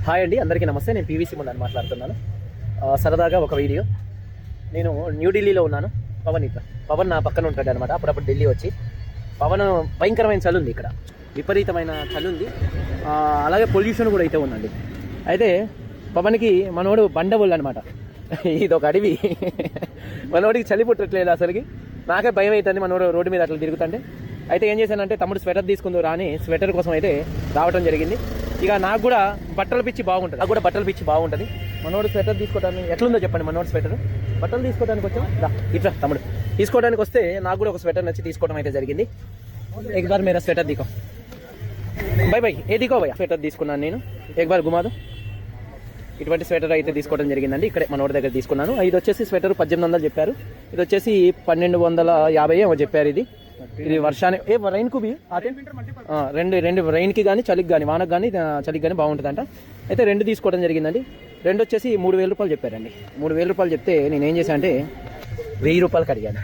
Hi అండి, అందరికీ నమస్తే. నేను పీవీసీ ముందని మాట్లాడుతున్నాను. సరదాగా ఒక వీడియో. నేను న్యూఢిల్లీలో ఉన్నాను. పవన్ నా పక్కన ఉంటాడు అనమాట. అప్పుడప్పుడు ఢిల్లీ వచ్చి పవన్ భయంకరమైన చలి ఉంది, ఇక్కడ విపరీతమైన చలి ఉంది. అలాగే పొల్యూషన్ కూడా అయితే ఉందండి. అయితే పవన్కి మనోడు బండవుళ్ళు అనమాట. ఇది ఒక అడవి. మనోడికి చలి పుట్టట్లేదు అసలుకి. నాకే భయం అవుతుంది మనోడు రోడ్డు మీద అట్లా తిరుగుతుంటే. అయితే ఏం చేశానంటే, తమ్ముడు స్వెటర్ తీసుకుందో రాని స్వెటర్ కోసం అయితే రావడం జరిగింది. ఇక నాకు కూడా బట్టలు పిచ్చి బాగుంటుంది. మనోడు స్వెటర్ తీసుకోవడానికి ఎట్లుందో చెప్పండి. మనోడు స్వెటర్ బట్టలు తీసుకోవడానికి వచ్చాం. ఇట్లా తమ్ముడు తీసుకోవడానికి వస్తే నాకు కూడా ఒక స్వెటర్ నచ్చి తీసుకోవడం అయితే జరిగింది. एक बार मेरा स्वेटर दिखो भाई ఏ దికో భయ్యా. స్వెటర్ తీసుకున్నాను నేను. एक बार घुमा दो. ఇటువంటి స్వెటర్ అయితే తీసుకోవడం జరిగిందండి. ఇక్కడే మనోడి దగ్గర తీసుకున్నాను. ఇది వచ్చేసి స్వెటర్ 1800 చెప్పారు. ఇది వచ్చేసి 1250 ఏమో చెప్పారు. ఇది వర్షాన్ని రైన్కు బి రెండు రైన్కి కానీ చలికి కానీ వానకు కానీ చలికి కానీ బాగుంటుందంట. అయితే రెండు తీసుకోవడం జరిగిందండి. రెండు వచ్చేసి 3000 రూపాయలు చెప్పారండి. 3000 రూపాయలు చెప్తే నేను ఏం చేశాను అంటే 1000 రూపాయలకి అడిగాను.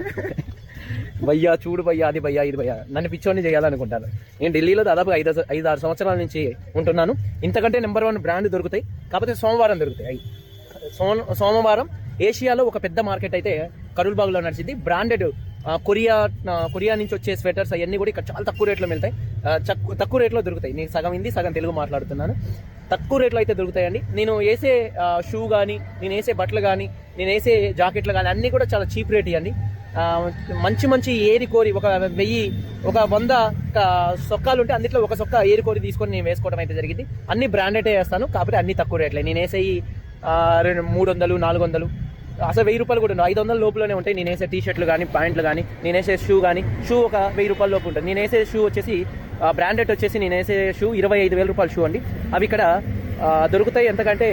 భయ్యా చూడు భయ్యా, అది భయ్యా, ఇది భయ్యా, నన్ను పిచ్చోని చేయాలనుకుంటాను. నేను ఢిల్లీలో దాదాపు 5-6 సంవత్సరాల నుంచి ఉంటున్నాను. ఇంతకంటే నెంబర్ 1 బ్రాండ్ దొరుకుతాయి. కాకపోతే సోమవారం దొరుకుతాయి. సోమవారం ఏషియాలో ఒక పెద్ద మార్కెట్ అయితే కరుల్బాగ్లో నడిచింది. బ్రాండెడ్ కొరియా నుంచి వచ్చే స్వెటర్స్ అవన్నీ కూడా ఇక్కడ చాలా తక్కువ రేట్లో వెళ్తాయి. తక్కువ రేట్లో దొరుకుతాయి. నేను సగం హిందీ సగం తెలుగు మాట్లాడుతున్నాను. తక్కువ రేట్లో అయితే దొరుకుతాయండి. నేను వేసే షూ కానీ, నేను వేసే బట్టలు కానీ, నేను వేసే జాకెట్లు కానీ అన్నీ కూడా చాలా చీప్ రేట్ ఇవ్వండి. మంచి ఏరి కోరి ఒక 100 సొక్కాలు ఉంటే అందులో ఒక సొక్క ఏరి కోరి తీసుకొని నేను వేసుకోవడం అయితే జరిగింది. అన్ని బ్రాండెడే వేస్తాను, కాకపోతే అన్ని తక్కువ రేట్లే. నేను వేసే 300, 400, అసలు 1000 రూపాయలు కూడా 500 లోపలనే ఉంటాయి. నేను వేసే టీషర్ట్లు కానీ, ప్యాంట్లు కానీ, నేను వేసే షూ ఒక 1000 రూపాయల లోపు ఉంటుంది. నేను వేసే షూ వచ్చేసి బ్రాండెడ్ వచ్చేసి నేను వేసే షూ 25,000 రూపాయల షూ అండి. అవి ఇక్కడ దొరుకుతాయి. ఎంతకంటే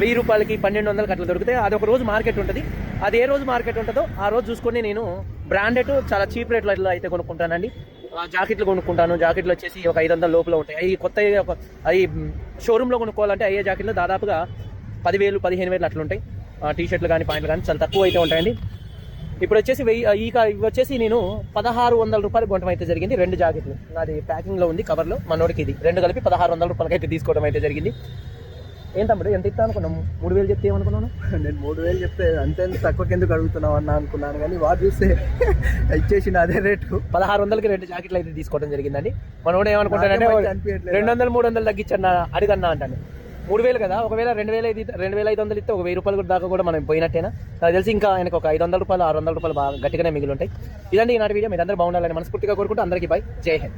1000 రూపాయలకి 1200 అట్లా దొరుకుతాయి. అది ఒక రోజు మార్కెట్ ఉంటుంది. అది ఏ రోజు మార్కెట్ ఉంటుందో ఆ రోజు చూసుకొని నేను బ్రాండెడ్ చాలా చీప్ రేట్లో అయితే కొనుక్కుంటానండి. జాకెట్లు కొనుక్కుంటాను. జాకెట్లు వచ్చేసి ఒక 500 లోపల ఉంటాయి. అవి కొత్త అవి షోరూంలో కొనుక్కోవాలంటే అయ్యే జాకెట్లు దాదాపుగా 10,000, 15,000 అట్లా ఉంటాయి. టీషర్ట్లు కానీ, ప్యాంట్లు కానీ చాలా తక్కువ అయితే ఉంటాయండి. ఇప్పుడు వచ్చేసి ఇవి వచ్చేసి నేను 1600 రూపాయలు కొనడం అయితే జరిగింది. 2 జాకెట్లు అది ప్యాకింగ్లో ఉంది, కవర్లో. మనోడికి ఇది 2 కలిపి 1600 రూపాయలకి అయితే తీసుకోవడం అయితే జరిగింది. ఏం తమ్ముడు ఎంత ఇస్తా అనుకున్నాము? 3000 చెప్తే ఏమనుకున్నాను నేను? 3000 చెప్తే అంతే తక్కువకి ఎందుకు అడుగుతున్నావు అన్న అనుకున్నాను, కానీ వాడు చూస్తే ఇచ్చేసిన అదే రేటు 1600కి 2 జాకెట్లు అయితే తీసుకోవడం జరిగిందండి. మనోడు ఏమనుకుంటానంటే 200, 300 తగ్గించన్నా అడిగన్నా అంటాను. 3000 కదా, ఒకవేళ 2500 ఇస్తే ఒక 1000 రూపాయలు దాకా కూడా మనం పోయినట్టేనా? నాకు తెలిసి ఇంకా ఆయనకు ఒక 500 రూపాయలు, 600 రూపాయలు బాగా గట్టిగానే మిగిలి ఉంటాయి. ఇదండి ఈనాటి వీడియో. మీరు అందరూ బాగుండాలని మనస్ఫూర్తిగా కోరుకుంటూ అందరికీ బై. జై హింద్.